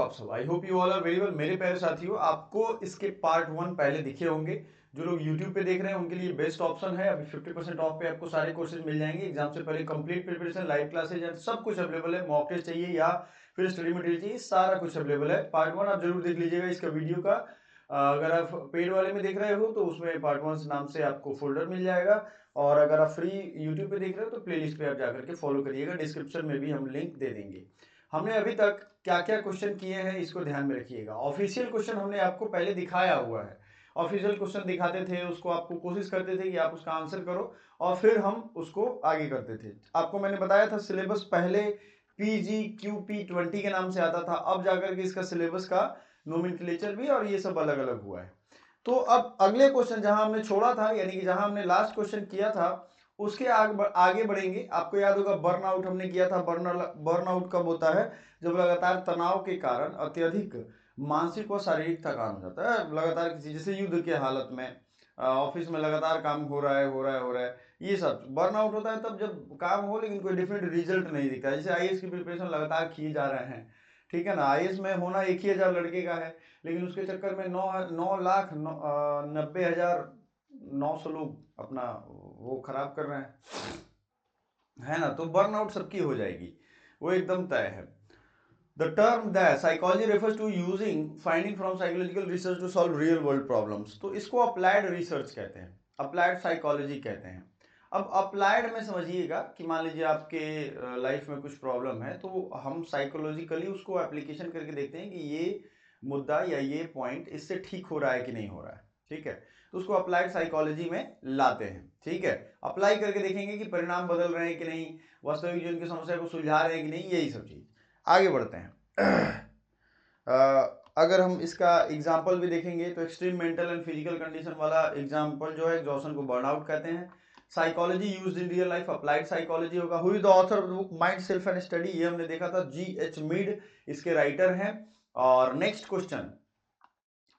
आप सब? I hope you all are very well. मेरे प्यारे साथियों, आपको इसके पार्ट 1 पहले दिखे होंगे। जो लोग यूट्यूब पे देख रहे हैं उनके लिए बेस्ट ऑप्शन है। अभी 50% ऑफ पे आपको सारे कोर्सेज मिल जाएंगे। एग्जाम से पहले complete preparation, live classes and सब कुछ अवेलेबल है। मॉक टेस्ट चाहिए या फिर स्टडी मटेरियल चाहिए, सारा कुछ अवेलेबल है। पार्ट 1 आप जरूर देख लीजिएगा इसका वीडियो का। अगर आप पेड वाले में देख रहे हो तो उसमें पार्ट 1 नाम से आपको फोल्डर मिल जाएगा, और अगर आप फ्री यूट्यूब पे देख रहे हो तो प्लेलिस्ट पे आप जाकर के फॉलो करिएगा। डिस्क्रिप्शन में भी हम लिंक दे देंगे। हमने अभी तक क्या क्या क्वेश्चन किए हैं इसको ध्यान में रखिएगा। ऑफिशियल क्वेश्चन हमने आपको पहले दिखाया हुआ है। ऑफिशियल क्वेश्चन दिखाते थे, उसको आपको कोशिश करते थे कि आप उसका आंसर करो, और फिर हम उसको आगे करते थे। आपको मैंने बताया था सिलेबस पहले PGQP20 के नाम से आता था, अब जाकर के इसका सिलेबस का नोमेनक्लेचर भी और ये सब अलग अलग हुआ है। तो अब अगले क्वेश्चन जहां हमने छोड़ा था, यानी कि जहां हमने लास्ट क्वेश्चन किया था, उसके आगे बढ़ेंगे। आपको याद होगा बर्नआउट हमने किया था। बर्नआउट कब होता है? जब लगातार तनाव के कारण अत्यधिक मानसिक और शारीरिक थकान हो जाता है। लगातार किसी, जैसे युद्ध के हालत में, ऑफिस में लगातार काम हो रहा है, ये सब बर्नआउट होता है। तब जब काम हो लेकिन कोई डिफरेंट रिजल्ट नहीं दिखता। जैसे आईएएस की प्रिपरेशन लगातार किए जा रहे हैं, ठीक है ना। आईएएस में होना 1,000 लड़के का है, लेकिन उसके चक्कर में 9,90,900 लोग अपना वो खराब कर रहे हैं, है ना। तो बर्नआउट सबकी हो जाएगी, वो एकदम तय है। The term that psychology refers to using finding from psychological research to solve real world problems। तो इसको अप्लाइड रिसर्च कहते हैं, अप्लाइड साइकोलॉजी कहते हैं। अब अप्लाइड में समझिएगा कि मान लीजिए आपके लाइफ में कुछ प्रॉब्लम है, तो हम साइकोलॉजिकली उसको एप्लीकेशन करके देखते हैं कि ये मुद्दा या ये पॉइंट इससे ठीक हो रहा है कि नहीं हो रहा है, ठीक है। तो उसको अप्लाइड साइकोलॉजी में लाते हैं, ठीक है। अप्लाई करके देखेंगे कि परिणाम बदल रहे हैं कि नहीं, वास्तविक जीवन की समस्या को सुलझा रहे हैं कि नहीं, यही सब चीज। आगे बढ़ते हैं। अगर हम इसका एग्जाम्पल भी देखेंगे तो extreme mental and physical condition वाला एग्जाम्पल जो है, एग्जॉशन को बर्नआउट कहते हैं। Psychology used in real life, applied psychology होगा। Who is the author of the book mind self and study, ये हमने देखा था, GH मीड इसके राइटर हैं। और नेक्स्ट क्वेश्चन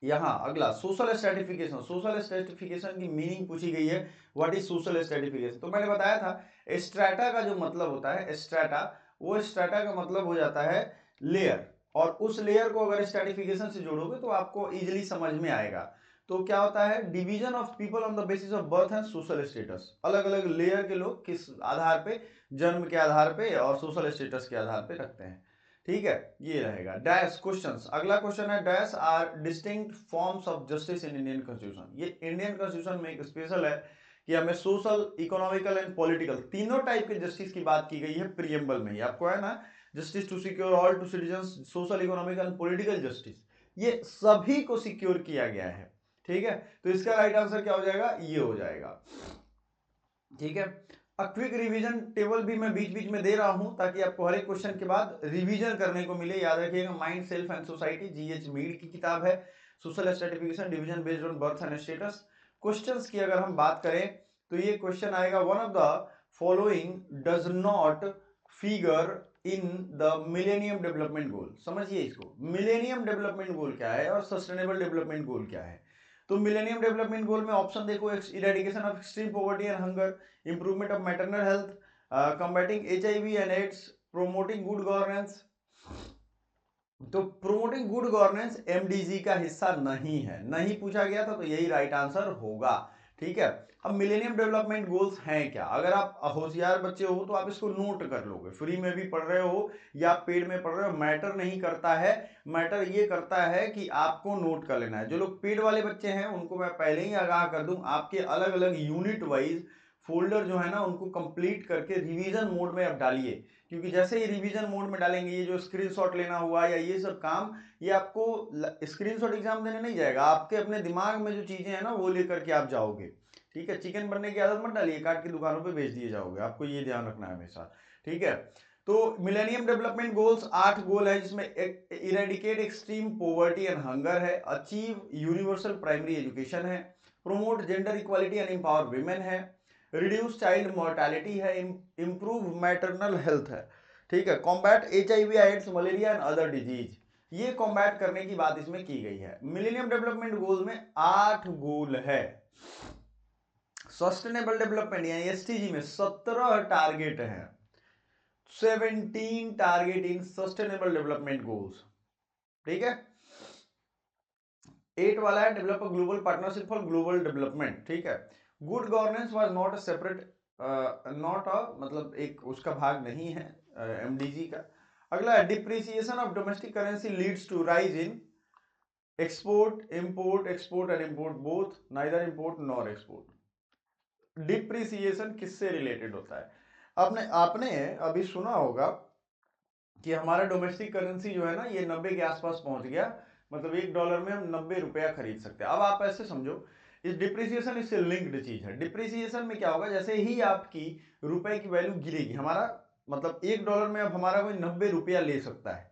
यहाँ अगला, सोशल स्ट्रेटिफिकेशन। सोशल स्ट्रेटिफिकेशन की मीनिंग पूछी गई है, व्हाट इज सोशल स्ट्रेटिफिकेशन। तो मैंने बताया था स्ट्रेटा का जो मतलब होता है, स्ट्रेटा, वो स्ट्रेटा का मतलब हो जाता है लेयर, और उस लेयर को अगर स्ट्रेटिफिकेशन से जोड़ोगे तो आपको इजीली समझ में आएगा। तो क्या होता है, division of people on the basis of birth and social status. अलग अलग लेयर के लोग किस आधार पे, जन्म के आधार पे और सोशल स्टेटस के आधार पे रखते हैं, ठीक है। ये रहेगा डैश क्वेश्चंस। अगला क्वेश्चन है, dash are distinct forms of justice in Indian constitution. ये इंडियन कॉन्स्टिट्यूशन में एक स्पेशल है कि हमें सोशल, इकोनॉमिकल एंड पॉलिटिकल तीनों टाइप के जस्टिस की बात की गई है प्रीएम्बल में ही। आपको है ना, justice to secure all to citizens, social, economic and political justice, ये सभी को सिक्योर किया गया है, ठीक है। तो इसका राइट आंसर क्या हो जाएगा, ये हो जाएगा, ठीक है। क्विक रिवीजन टेबल भी मैं बीच बीच में दे रहा हूं ताकि आपको हर एक क्वेश्चन के बाद रिवीजन करने को मिले। याद रखिएगा, mind self and society, GH Mead की किताब है। Social stratification, division based on birth and status. Questions की अगर हम बात करें तो ये क्वेश्चन आएगा, one of the following does not figure in the millennium development goal. समझिए इसको, मिलेनियम डेवलपमेंट गोल क्या है और सस्टेनेबल डेवलपमेंट गोल क्या है। तो मिलेनियम डेवलपमेंट गोल में ऑप्शन देखो, eradication of extreme poverty and hunger, improvement of maternal health, combating HIV and AIDS, promoting good governance. तो प्रोमोटिंग गुड गवर्नेंस MDG का हिस्सा नहीं है, नहीं पूछा गया था, तो यही राइट आंसर होगा, ठीक है। अब मिलेनियम डेवलपमेंट गोल्स हैं क्या? अगर आप होशियार बच्चे हो तो आप इसको नोट कर लोगे, फ्री में भी पढ़ रहे हो या पेड में पढ़ रहे हो, मैटर नहीं करता है। मैटर ये करता है कि आपको नोट कर लेना है। जो लोग पेड वाले बच्चे हैं उनको मैं पहले ही आगाह कर दूं, आपके अलग अलग यूनिट वाइज फोल्डर जो है ना, उनको कंप्लीट करके रिवीजन मोड में आप डालिए, क्योंकि जैसे ही रिवीजन मोड में डालेंगे, ये जो स्क्रीनशॉट लेना हुआ या ये सब काम, ये आपको स्क्रीनशॉट एग्जाम देने नहीं जाएगा, आपके अपने दिमाग में जो चीजें हैं ना वो लेकर के आप जाओगे, ठीक है। चिकन बनने की आदत मत डालिए, काट के दुकानों पे बेच दिए जाओगे, आपको ये ध्यान रखना है हमेशा, ठीक है। तो मिलेनियम डेवलपमेंट गोल्स 8 गोल है, जिसमें eradicate extreme poverty and hunger है, अचीव यूनिवर्सल प्राइमरी एजुकेशन है, promote gender equality and empower women है, रिड्यूस चाइल्ड मोर्टेलिटी है, इंप्रूव मैटरनल हेल्थ है, ठीक है, combat HIV AIDS, malaria and other disease. ये कॉम्बैट करने की बात इसमें की गई है। मिलेनियम डेवलपमेंट गोल में 8 गोल है। सस्टेनेबल डेवलपमेंट यानी SDG में 17 टारगेट हैं, 17 टारगेट इन सस्टेनेबल डेवलपमेंट गोल्स, ठीक है। 8 वाला है develop a global partnership for global development, ठीक है। Good governance was not a separate, not a मतलब एक उसका भाग नहीं है एमडीजी का। अगला है depreciation of domestic currency leads to rise in export and import both, neither import nor export. Depreciation किससे रिलेटेड होता है? आपने आपने अभी सुना होगा कि हमारा डोमेस्टिक करेंसी जो है ना ये 90 के आसपास पहुंच गया, मतलब $1 में हम 90 रुपया खरीद सकते हैं। अब आप ऐसे समझो, इस डिप्रिसिएशन इससे लिंक्ड चीज है। डिप्रिसिएशन में क्या होगा, जैसे ही आपकी रुपए की वैल्यू गिरेगी, हमारा मतलब $1 में अब हमारा कोई 90 रुपया ले सकता है,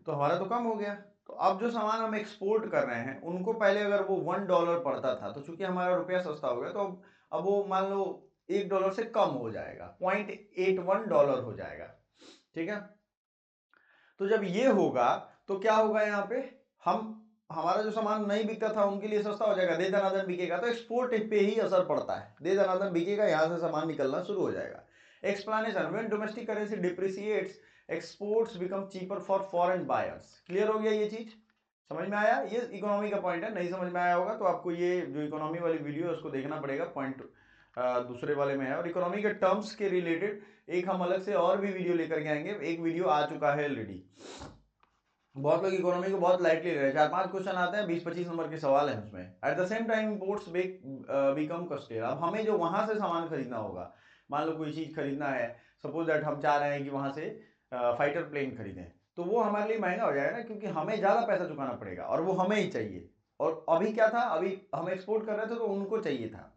तो हमारा तो कम हो गया। तो अब जो सामान हम एक्सपोर्ट कर रहे हैं उनको पहले अगर वो $1 पड़ता था, तो चूंकि हमारा रुपया सस्ता हो गया, तो अब वो मान लो $1 से कम हो जाएगा, $0.81 हो जाएगा, ठीक है। तो जब ये होगा तो क्या होगा, यहाँ पे हम हमारा जो सामान नहीं बिकता था उनके लिए सस्ता हो जाएगा, दे दनादन बिकेगा, तो एक्सपोर्ट पे ही असर पड़ता है, दे दनादन बिकेगा, यहाँ से सामान निकलना शुरू हो जाएगा। Explanation, when domestic currency depreciates exports become cheaper for foreign buyers. Clear हो गया ये चीज, समझ में आया? ये इकोनॉमी का पॉइंट है, नहीं समझ में आया होगा तो आपको ये जो इकोनॉमी वाली वीडियो है उसको देखना पड़ेगा, पॉइंट दूसरे वाले में है। और इकोनॉमी के टर्म्स के रिलेटेड एक हम अलग से और भी वीडियो लेकर के आएंगे, एक वीडियो आ चुका है ऑलरेडी। बहुत लोग इकोनॉमी को बहुत लाइटली ले रहे हैं, 4-5 क्वेश्चन आते हैं, 20-25 नंबर के सवाल हैं उसमें। At the same time imports become costly. अब हमें जो वहां से सामान खरीदना होगा, मान लो कोई चीज खरीदना है, सपोज दैट हम चाह रहे हैं कि वहां से फाइटर प्लेन खरीदें, तो वो हमारे लिए महंगा हो जाएगा ना, क्योंकि हमें ज्यादा पैसा चुकाना पड़ेगा और वो हमें ही चाहिए। और अभी क्या था, अभी हम एक्सपोर्ट कर रहे थे तो उनको चाहिए था,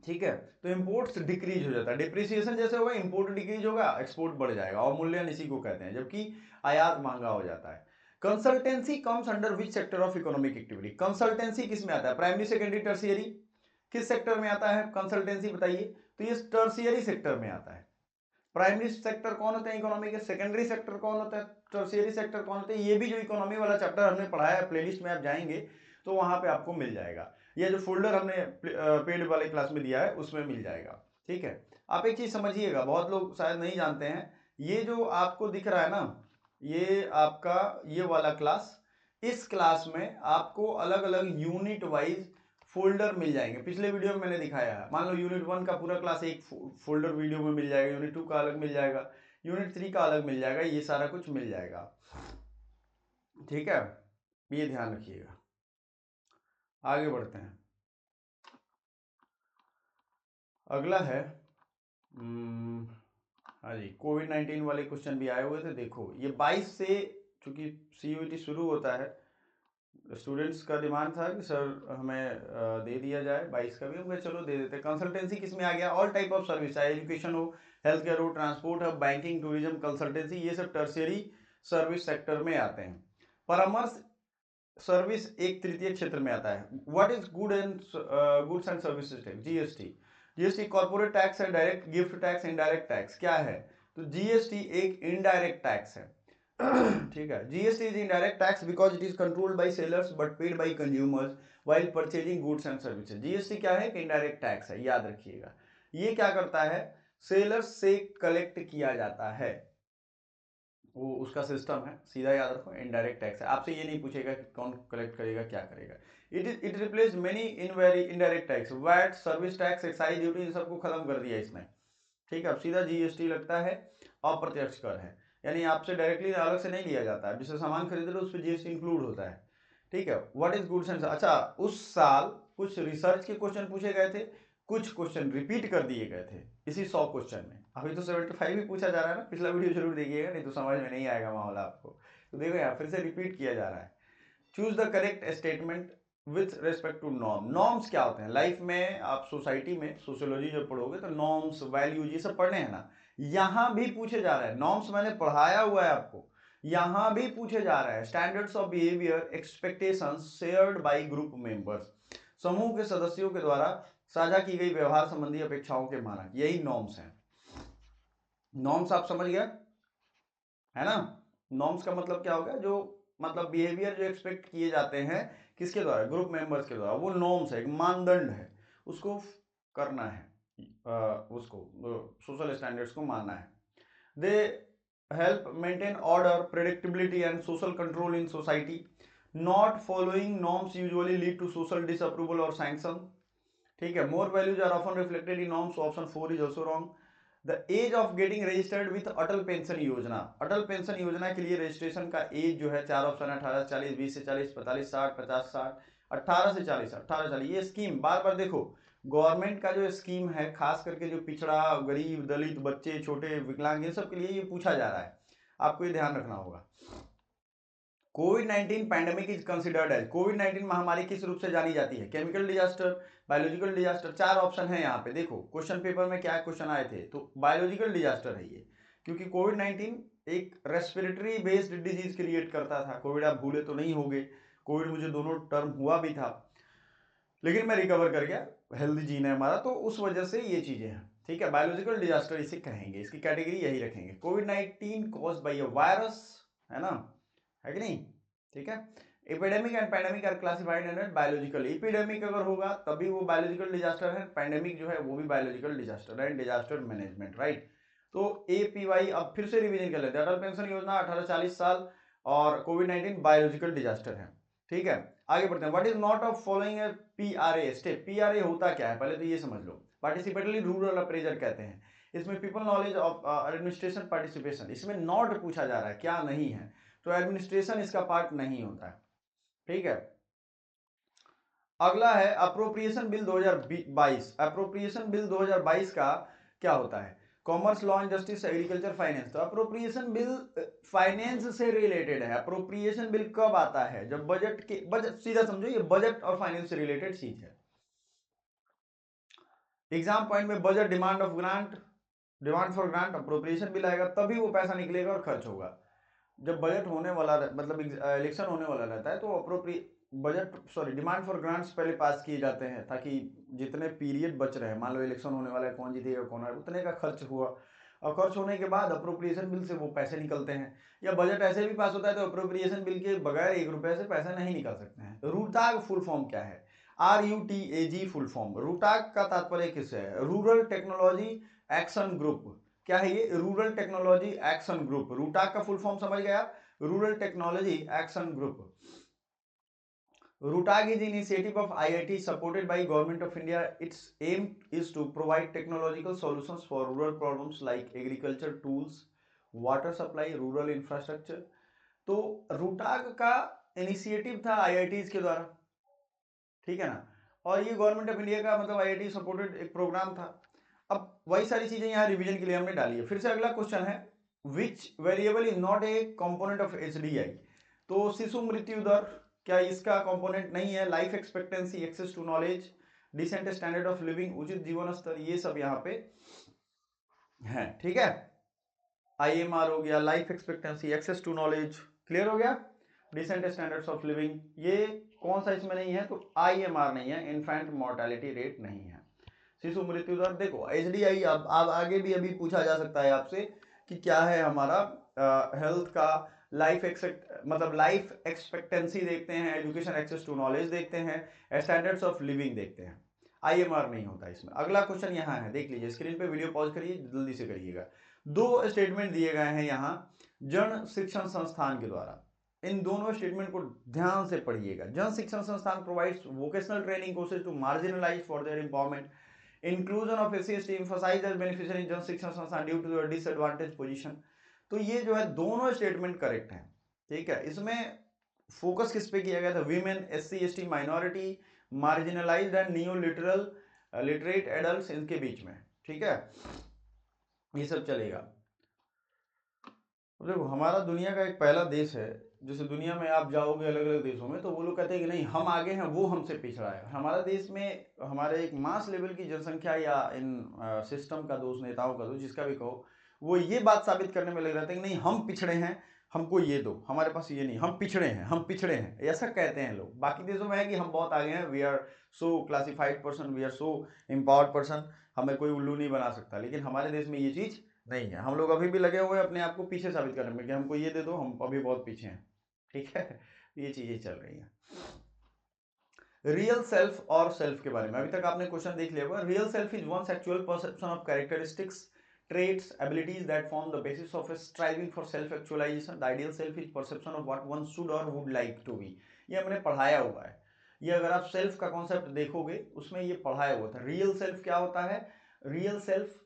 ठीक है। तो इंपोर्ट्स डिक्रीज हो जाता है, डिप्रिसिएशन जैसे होगा इंपोर्ट डिक्रीज होगा, एक्सपोर्ट बढ़ जाएगा, और मूल्यन इसी को कहते हैं, जबकि आयात महंगा हो जाता है। Consultancy comes under which sector of economic activity? Consultancy किस में आता है? प्राइमरी, सेकेंडरी, टर्शियरी, किस सेक्टर में आता है कंसल्टेंसी, बताइए? तो ये टर्शियरी सेक्टर में आता है। प्राइमरी सेक्टर कौन होते हैं इकोनॉमी के, सेकेंडरी सेक्टर कौन होता है, टर्शियरी सेक्टर कौन होते हैं? ये भी जो इकोनॉमी वाला चैप्टर हमने पढ़ाया है, प्लेलिस्ट में आप जाएंगे तो वहां पे आपको मिल जाएगा, ये जो फोल्डर हमने पेड वाले क्लास में दिया है उसमें मिल जाएगा, ठीक है। आप एक चीज समझिएगा, बहुत लोग शायद नहीं जानते हैं, ये जो आपको दिख रहा है ना, ये आपका ये वाला क्लास, इस क्लास में आपको अलग अलग यूनिट वाइज फोल्डर मिल जाएंगे। पिछले वीडियो में मैंने दिखाया है, मान लो यूनिट 1 का पूरा क्लास एक फोल्डर वीडियो में मिल जाएगा, यूनिट 2 का अलग मिल जाएगा, यूनिट 3 का अलग मिल जाएगा, ये सारा कुछ मिल जाएगा, ठीक है। ये ध्यान रखिएगा। आगे बढ़ते हैं, अगला है हाँ जी, कोविड-19 वाले क्वेश्चन भी आए हुए थे। देखो ये 22 से, चूंकि सीयूईटी शुरू होता है, स्टूडेंट्स का डिमांड था कि सर हमें दे दिया जाए 22 का भी, हम कहे चलो दे देते हैं। कंसल्टेंसी किस में आ गया? ऑल टाइप ऑफ सर्विस, चाहे एजुकेशन हो, हेल्थ केयर हो, ट्रांसपोर्ट हो, बैंकिंग, टूरिज्म, कंसल्टेंसी, ये सब टर्शियरी सर्विस सेक्टर में आते हैं। परामर्श सर्विस एक तृतीय क्षेत्र में आता है। What is goods and services tax? GST. GST corporate tax है, direct gift tax, indirect tax क्या है? तो जीएसटी एक इनडायरेक्ट टैक्स है, ठीक है। GST is indirect tax because it is controlled by sellers but paid by consumers while purchasing goods and services. GST क्या है? इनडायरेक्ट टैक्स है, याद रखिएगा। ये क्या करता है? सेलर्स से कलेक्ट किया जाता है, वो उसका सिस्टम है, सीधा याद रखो, इनडायरेक्ट टैक्स है। आपसे ये नहीं पूछेगा कि कौन कलेक्ट करेगा, क्या करेगा। It replace many indirect tax, VAT, service tax, excise duty, इन सबको खत्म कर दिया इसने, ठीक है। अब सीधा जीएसटी लगता है, अप्रत्यक्ष कर है, यानी आपसे डायरेक्टली अलग से नहीं लिया जाता है, जिससे सामान खरीद रहे हो उस पर जीएसटी इंक्लूड होता है, ठीक है। व्हाट इज गुड्स एंड, अच्छा उस साल कुछ रिसर्च के क्वेश्चन पूछे गए थे, कुछ क्वेश्चन रिपीट कर दिए गए थे इसी 100 क्वेश्चन में। अभी तो 75 ही पूछा जा रहा है ना, पिछला वीडियो जरूर देखिएगा, नहीं तो समझ में नहीं आएगा मामला आपको। तो देखो यहाँ फिर से रिपीट किया जा रहा है। Choose the correct statement with respect to norm. Norms क्या होते हैं? लाइफ में आप सोसाइटी में सोशियोलॉजी जब पढ़ोगे तो नॉर्म्स, वैल्यूज, ये सब पढ़ने हैं ना, यहां भी पूछे जा रहे हैं। नॉर्म्स मैंने पढ़ाया हुआ है आपको, यहां भी पूछे जा रहे हैं। Standards of behaviour, expectations shared by group members, समूह के सदस्यों के द्वारा साझा की गई व्यवहार संबंधी अपेक्षाओं के मानक, यही नॉर्म्स हैं। नॉर्म्स आप समझ गया है ना? नॉर्म्स का मतलब क्या होगा? जो मतलब बिहेवियर जो एक्सपेक्ट किए जाते हैं, किसके द्वारा? ग्रुप मेंबर्स के द्वारा, वो नॉर्म्स है, एक मानदंड है, उसको करना है, उसको सोशल स्टैंडर्ड्स को मानना है। दे help maintain order, predictability and social control in society. Not following norms usually lead to social disapproval or sanction. ठीक है, more values are often reflected in norms, so option 4 is also wrong. The age of getting registered with Atal pension योजना, अटल pension योजना के लिए registration का as जो है 4 option है, 18 से 40, 20 से 40, 45 60, 50 60, 18 से 40, 18 40। ये स्कीम बार बार देखो, गवर्नमेंट का जो स्कीम है खास करके जो पिछड़ा, गरीब, दलित, बच्चे, छोटे, विकलांग, इन सब के लिए ये पूछा जा रहा है, आपको ये ध्यान रखना होगा। कोविड-19 पैंडेमिक इज कंसिडर्ड एज, कोविड-19 महामारी किस रूप से जानी जाती है? Chemical disaster, biological disaster. 4 option है यहाँ पे, देखो क्वेश्चन पेपर में क्या क्वेश्चन आए थे, तो बायोलॉजिकल डिजास्टर है ये, क्योंकि कोविड-19 एक रेस्पिरेटरी बेस्ड डिजीज क्रिएट करता था। कोविड आप भूले तो नहीं होगे, कोविड मुझे दोनों टर्म हुआ भी था, लेकिन मैं रिकवर कर गया, हेल्दी जीन है हमारा, तो उस वजह से ये चीजें हैं। ठीक है, बायोलॉजिकल डिजास्टर इसे कहेंगे, इसकी कैटेगरी यही रखेंगे। कोविड-19 कॉज्ड बाय अ वायरस, है ना, है कि नहीं? ठीक है, epidemic and pandemic are classified under biological. Epidemic अगर होगा तभी वो बायोलॉजिकल डिजास्टर है, पैंडेमिक जो है वो भी बायोलॉजिकल डिजास्टर है, डिजास्टर मैनेजमेंट, राइट। तो APY अब फिर से रिवीजन कर लेते हैं। अटल पेंशन योजना 18-40 साल, और कोविड-19 बायोलॉजिकल डिजास्टर है। ठीक है, आगे बढ़ते हैं। What is not of following A PRA step? PRA होता क्या है, पहले तो ये समझ लो। पार्टिसिपेटरी रूरल अप्रेजर कहते हैं इसमें, people knowledge of administration participation, इसमें नॉट पूछा जा रहा है, क्या नहीं है, तो एडमिनिस्ट्रेशन इसका पार्ट नहीं होता है। ठीक है, अगला है अप्रोप्रिएशन बिल 2022। अप्रोप्रिएशन बिल 2022 का क्या होता है? Commerce, law and justice, agriculture, finance. तो अप्रोप्रिएशन बिल फाइनेंस से रिलेटेड है। अप्रोप्रिएशन बिल कब आता है? जब बजट के, बजट सीधा समझो, ये बजट और फाइनेंस से रिलेटेड चीज है। एग्जाम पॉइंट में budget, demand of grant, demand for grant, appropriation bill आएगा तभी वो पैसा निकलेगा और खर्च होगा। जब बजट होने वाला, मतलब इलेक्शन होने वाला रहता है, तो budget, sorry, demand for grants पहले पास किए जाते हैं, ताकि जितने पीरियड बच रहे हैं, मान लो इलेक्शन होने वाला है, कौन जीतेगा कौन है, उतने का खर्च हुआ, और खर्च होने के बाद अप्रोप्रिएशन बिल से वो पैसे निकलते हैं। या बजट ऐसे भी पास होता है तो अप्रोप्रिएशन बिल के बगैर 1 रुपए से पैसा नहीं निकल सकते हैं। रूटाग फुल फॉर्म क्या है? RUTAG full form. रूटाग का तात्पर्य किससे है? Rural technology action group. क्या है ये? Rural technology action group. RUTAG का फुल फॉर्म समझ गया, rural technology action group. RUTAG is initiative of IIT supported by Government of India. Its aim is to provide technological solutions for rural problems like agriculture tools, water supply, rural infrastructure. तो RUTAG का initiative था IITs के द्वारा, ठीक है ना, और ये गवर्नमेंट ऑफ इंडिया का, मतलब IIT सपोर्टेड एक प्रोग्राम था। अब वही सारी चीजें यहाँ रिवीजन के लिए हमने डाली है। फिर से अगला क्वेश्चन है, which variable is not a component of HDI? तो शिशु मृत्यु दर क्या इसका कंपोनेंट नहीं है? Life expectancy, access to knowledge, decent standard of living, उचित जीवन स्तर, ये सब यहाँ पे है। ठीक है, IMR हो गया, life expectancy, access to knowledge, clear हो गया, डिसेंट स्टैंडर्ड्स ऑफ लिविंग, ये कौन सा इसमें नहीं है? तो IMR नहीं है, इन्फेंट मोर्टेलिटी रेट नहीं है। शिशु मृत्यु दर देखो, HDI अब आगे भी अभी पूछा जा सकता है आपसे कि क्या है हमारा हेल्थ का, लाइफ मतलब लाइफ एक्सपेक्टेंसी देखते हैं, एजुकेशन एक्सेस टू नॉलेज देखते हैं, स्टैंडर्ड्स ऑफ लिविंग देखते हैं, IMR नहीं होता इसमें। अगला क्वेश्चन यहाँ है, देख लीजिए, स्क्रीन पे वीडियो पॉज करिए, जल्दी से करिएगा। 2 स्टेटमेंट दिए गए हैं यहाँ जन शिक्षण संस्थान के द्वारा, इन दोनों स्टेटमेंट को ध्यान से पढ़िएगा। Jan Shikshan Sansthan provides vocational training courses to marginalise for their empowerment, inclusion of SC/ST emphasise as beneficiary Jan Shikshan Sansthan due to their disadvantage position. तो ये जो है दोनों स्टेटमेंट करेक्ट हैं। ठीक है, इसमें फोकस किस पे किया गया था? Women, SC/ST, minority, marginalised and neo literate adults, इनके बीच में। ठीक है, ये सब चलेगा। देखो, हमारा दुनिया का एक पहला देश है, जैसे दुनिया में आप जाओगे अलग अलग देशों में, तो वो लोग कहते हैं कि नहीं हम आगे हैं, वो हमसे पिछड़ा है। हमारा देश में हमारे एक मास लेवल की जनसंख्या, या इन सिस्टम का दोष, नेताओं का दोष, जिसका भी कहो, वो ये बात साबित करने में लग रहते हैं कि नहीं हम पिछड़े हैं, हमको ये दो, हमारे पास ये नहीं, हम पिछड़े हैं, हम पिछड़े हैं, ऐसा कहते हैं लोग। बाकी देशों में है कि हम बहुत आगे हैं, we are so classified person, we are so empowered person, हमें कोई उल्लू नहीं बना सकता। लेकिन हमारे देश में ये चीज नहीं है, हम लोग अभी भी लगे हुए हैं अपने आप को पीछे साबित करने में कि हमको ये दे दो, हम अभी बहुत पीछे हैं। ठीक है, ये चीजें चल रही हैं। रियल सेल्फ और सेल्फ के बारे में अभी तक आपने क्वेश्चन देख लिया होगा। Real self is one's actual perception of characteristics, traits, abilities that form the basis of a striving for self-actualization. The ideal self is perception of what one should or would like to be. ये हमने पढ़ाया हुआ है, ये अगर आप self का concept देखोगे उसमें ये पढ़ाया हुआ था। रियल सेल्फ क्या होता है, रियल सेल्फ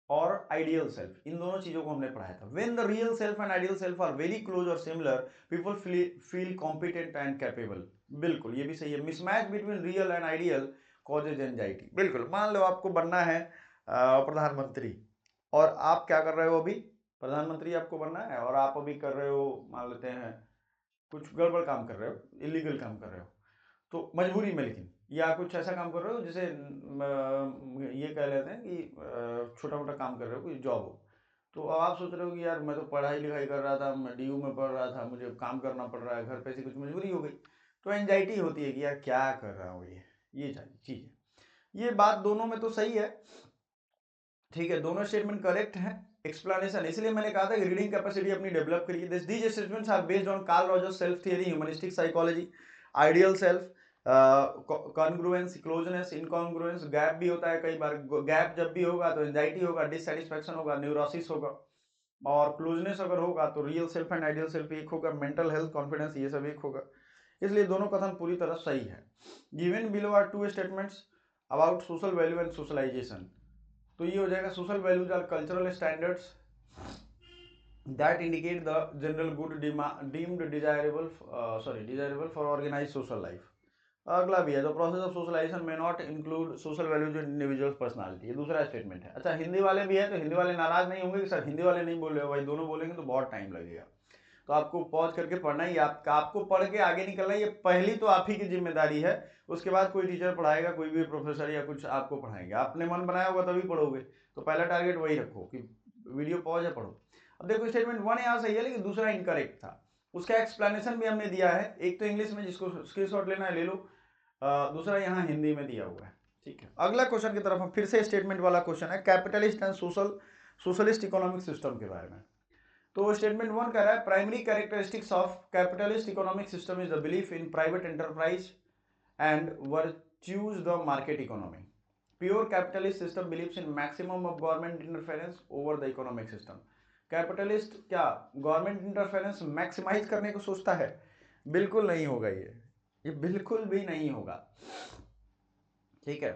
और आइडियल सेल्फ, इन दोनों चीजों को हमने पढ़ाया था। When the real self and ideal self are very close और similar, people feel competent and capable. बिल्कुल ये भी सही है। Mismatch between real and ideal causes anxiety. बिल्कुल, मान लो आपको बनना है प्रधानमंत्री, और आप क्या कर रहे हो, अभी प्रधानमंत्री आपको बनना है और आप अभी कर रहे हो, मान लेते हैं कुछ गड़बड़ काम कर रहे हो, इलीगल काम कर रहे हो, तो मजबूरी में, लेकिन या कुछ ऐसा काम कर रहे हो जैसे ये कह लेते हैं कि छोटा मोटा काम कर रहे हो, कोई जॉब हो, तो अब आप सोच रहे हो कि यार मैं तो पढ़ाई लिखाई कर रहा था, मैं DU में पढ़ रहा था, मुझे काम करना पड़ रहा है, घर पे से कुछ मजबूरी हो गई, तो एंजाइटी होती है कि यार क्या कर रहा हूँ, ये चीज़ है। ये बात दोनों में तो सही है, ठीक है, दोनों स्टेटमेंट करेक्ट है। एक्सप्लेनेशन, इसलिए मैंने कहा था कि रीडिंग कैपेसिटी अपनी डेवलप करिए। These statements are based on Carl Rogers self theory, humanistic psychology, ideal self, congruence, closeness, incongruence, gap भी होता है कई बार। गैप जब भी होगा तो एंजाइटी होगा, डिससेटिस्फैक्शन होगा, न्यूरोसिस होगा, और क्लोजनेस अगर होगा तो real self and ideal self एक होगा, मेंटल हेल्थ, कॉन्फिडेंस, ये सब एक होगा। इसलिए दोनों कथन पूरी तरह सही है। Given below are two statements about social value and socialisation. तो ये हो जाएगा social values are cultural standards that indicate the general good deemed desirable for organized social life. अगला भी है, द प्रोसेस ऑफ सोशलाइजेशन में not include social values in individual personality. ये दूसरा स्टेटमेंट है। अच्छा, हिंदी वाले भी है तो हिंदी वाले नाराज नहीं होंगे कि सर हिंदी वाले नहीं बोल रहे हो भाई, दोनों बोलेंगे तो बहुत टाइम लगेगा, तो आपको पॉज करके पढ़ना ही, आपको पढ़ के आगे निकलना, ये पहली तो आप ही की जिम्मेदारी है। उसके बाद कोई टीचर पढ़ाएगा, कोई भी प्रोफेसर या कुछ आपको पढ़ाएंगे, आपने मन बनाया होगा तभी पढ़ोगे, तो पहला टारगेट वही रखो कि वीडियो पॉज है, पढ़ो। अब देखो स्टेटमेंट 1 यहाँ सही है लेकिन दूसरा इनकरेक्ट था, उसका एक्सप्लेनेशन भी हमने दिया है, एक तो इंग्लिश में, जिसको स्क्रीनशॉट लेना है ले लो, दूसरा यहाँ हिंदी में दिया हुआ है, ठीक है। अगला क्वेश्चन की तरफ हम फिर से स्टेटमेंट वाला क्वेश्चन है, capitalist and socialist economic system के बारे में। तो स्टेटमेंट 1 कह रहा है, primary characteristics of capitalist economic system is the belief in private enterprise and virtues the market economy. Pure capitalist system believes in maximum of government interference over the economic system. Capitalist क्या government interference maximise करने को सोचता है? बिल्कुल नहीं होगा, ये बिल्कुल भी नहीं होगा, ठीक है।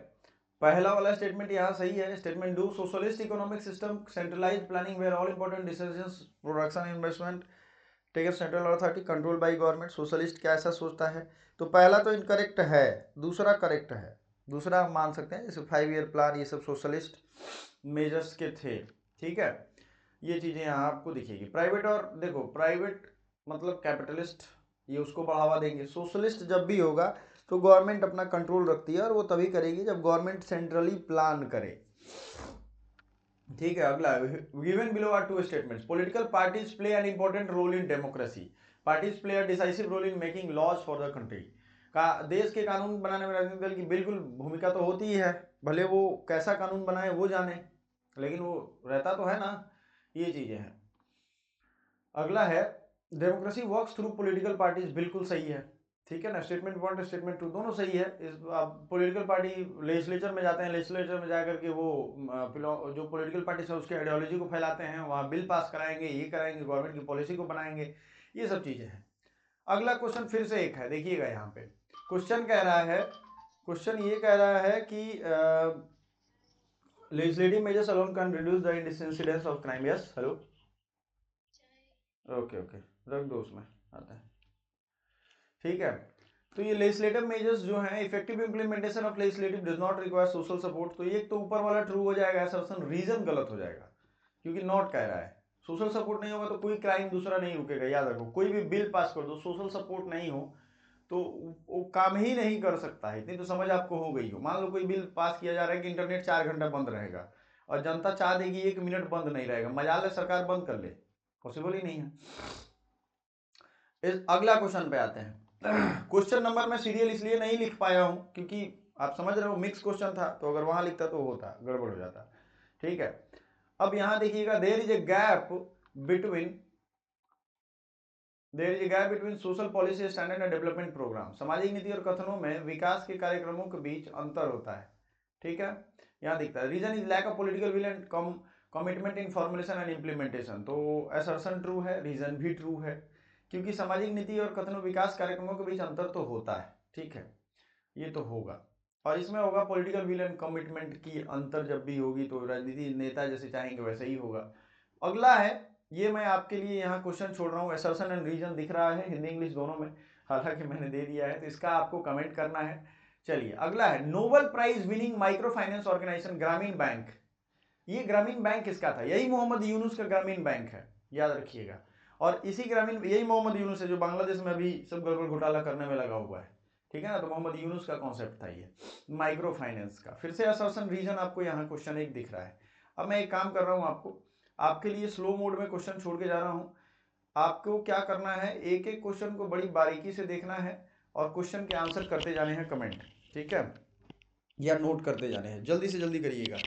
पहला वाला स्टेटमेंट यहाँ सही है। Statement 2, socialist economic system centralised planning where all important decisions, production, investment taken central authority, control by government. Socialist क्या ऐसा सोचता है? तो पहला तो इनकरेक्ट है, दूसरा करेक्ट है। दूसरा हम मान सकते हैं, जैसे 5 ईयर प्लान, ये सब सोशलिस्ट मेजर्स के थे, ठीक है। ये चीजें यहाँ आपको दिखेगी। प्राइवेट, और देखो प्राइवेट मतलब कैपिटलिस्ट, ये उसको बढ़ावा देंगे। सोशलिस्ट जब भी होगा तो गवर्नमेंट अपना कंट्रोल रखती है, और वो तभी करेगी जब गवर्नमेंट सेंट्रली प्लान करे, ठीक है। अगला, given below are two statements, political parties play an important role in democracy, parties play a decisive role in making laws for the country. का देश के कानून बनाने में राजनीतिक दल की बिल्कुल भूमिका तो होती ही है, भले वो कैसा कानून बनाए वो जाने, लेकिन वो रहता तो है ना, ये चीजें हैं। अगला है, democracy works through political parties, बिल्कुल सही है, ठीक है ना। स्टेटमेंट 1 और स्टेटमेंट 2 दोनों सही है। इस पॉलिटिकल पार्टी लेजिस्लेचर में जाते हैं, लेजिस्लेचर में जाकर के वो जो पॉलिटिकल पार्टी है उसके आइडियोलॉजी को फैलाते हैं, वहाँ बिल पास कराएंगे, ये कराएंगे, गवर्नमेंट की पॉलिसी को बनाएंगे, ये सब चीजें हैं। अगला क्वेश्चन फिर से एक है, देखिएगा यहाँ पे क्वेश्चन कह रहा है, क्वेश्चन ये कह रहा है कि legislative measures alone can reduce the incidence of crime. Yes, hello, okay okay, रख दो, उसमें आता है, ठीक है। तो ये लेजिस्लेटिव मेजर्स जो हैं, effective implementation of legislative does not require social support, तो ये तो ऊपर वाला ट्रू हो जाएगा असर्शन, रीजन गलत हो जाएगा, क्योंकि नॉट कह रहा है। सोशल सपोर्ट नहीं होगा तो कोई क्राइम दूसरा नहीं रुकेगा, याद रखो, कोई भी बिल पास कर दो, सोशल सपोर्ट नहीं हो तो वो काम ही नहीं कर सकता है। इतनी तो समझ आपको हो गई हो। मान लो कोई बिल पास किया जा रहा है कि इंटरनेट 4 घंटा बंद रहेगा, और जनता चाह देगी 1 मिनट बंद नहीं रहेगा, मजाल है सरकार बंद कर ले, पॉसिबल ही नहीं है। इस अगला क्वेश्चन पे आते हैं। क्वेश्चन नंबर मैं सीरियल इसलिए नहीं लिख पाया हूं क्योंकि आप समझ रहे हो मिक्स क्वेश्चन था, तो अगर वहां लिखता तो होता, गड़बड़ हो जाता, ठीक है। अब यहां देखिएगा, there is a gap between social policy standard and development programme. सामाजिक नीति और कथनों में विकास के कार्यक्रमों के बीच अंतर होता है, ठीक है। यहाँ दिखता है, reason is lack of political will and commitment in formulation and implementation, तो असर्शन ट्रू है, रीजन भी ट्रू है, क्योंकि सामाजिक नीति और कथनों विकास कार्यक्रमों के बीच अंतर तो होता है, ठीक है, ये तो होगा। और इसमें होगा पॉलिटिकल विल एंड कमिटमेंट की अंतर जब भी होगी तो राजनीति नेता जैसे चाहेंगे वैसे ही होगा। अगला है, ये मैं आपके लिए यहाँ क्वेश्चन छोड़ रहा हूँ, असर्शन एंड रीजन दिख रहा है हिंदी इंग्लिश दोनों में, हालांकि मैंने दे दिया है, तो इसका आपको कमेंट करना है। चलिए अगला है, Nobel prize winning micro finance organisation Grameen Bank, ये ग्रामीण बैंक किसका था? यही मोहम्मद यूनुस का ग्रामीण बैंक है, याद रखिएगा। और इसी ग्रामीण, यही मोहम्मद यूनुस है जो बांग्लादेश में अभी सब गड़बड़ घोटाला करने में लगा हुआ है, ठीक है ना, तो मोहम्मद यूनुस का कॉन्सेप्ट था ये माइक्रो फाइनेंस का। फिर से असर्शन रीजन आपको यहाँ क्वेश्चन एक दिख रहा है। अब मैं एक काम कर रहा हूँ, आपको आपके लिए स्लो मोड में क्वेश्चन छोड़ के जा रहा हूँ। आपको क्या करना है, एक एक क्वेश्चन को बड़ी बारीकी से देखना है और क्वेश्चन के आंसर करते जाने हैं कमेंट, ठीक है, या नोट करते जाने हैं, जल्दी से जल्दी करिएगा।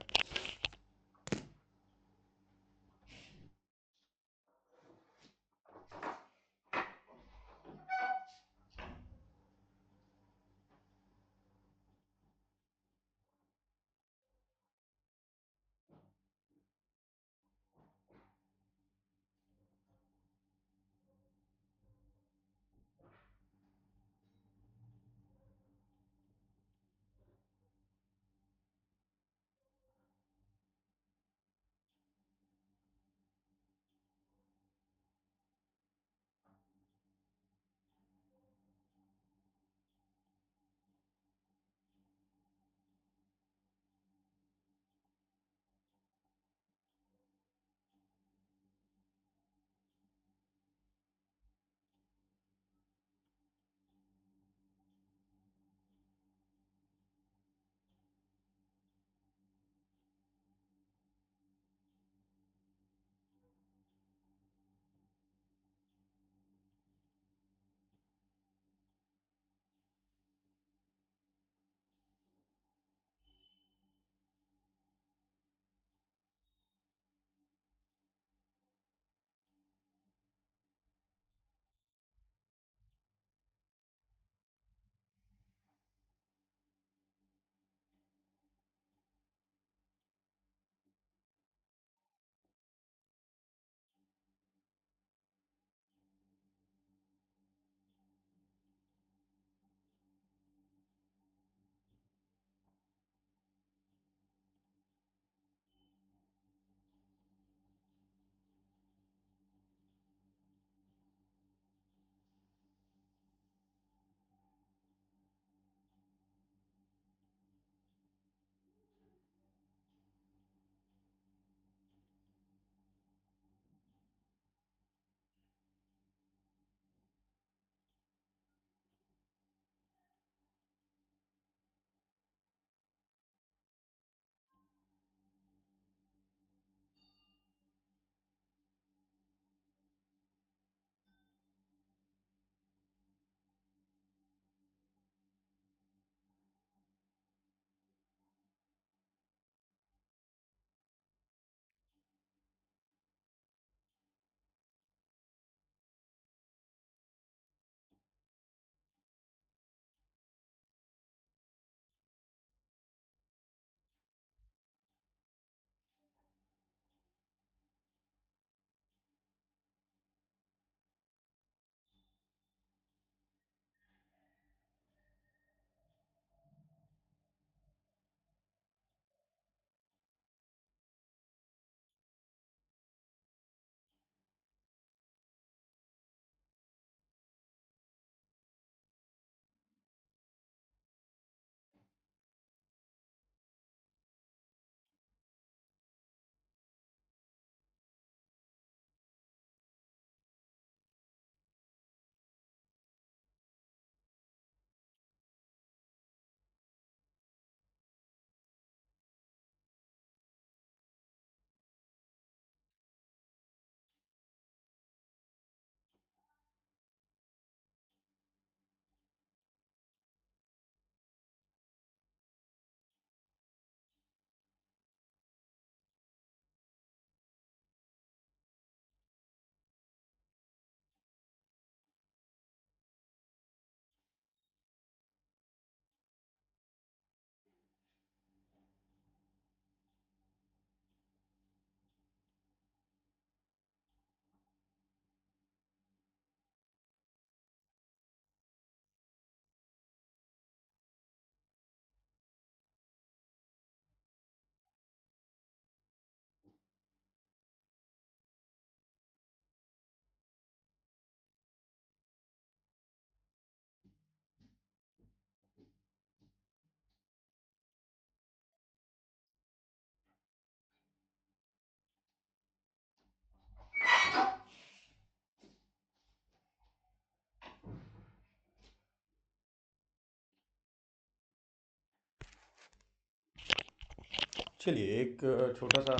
चलिए, एक छोटा सा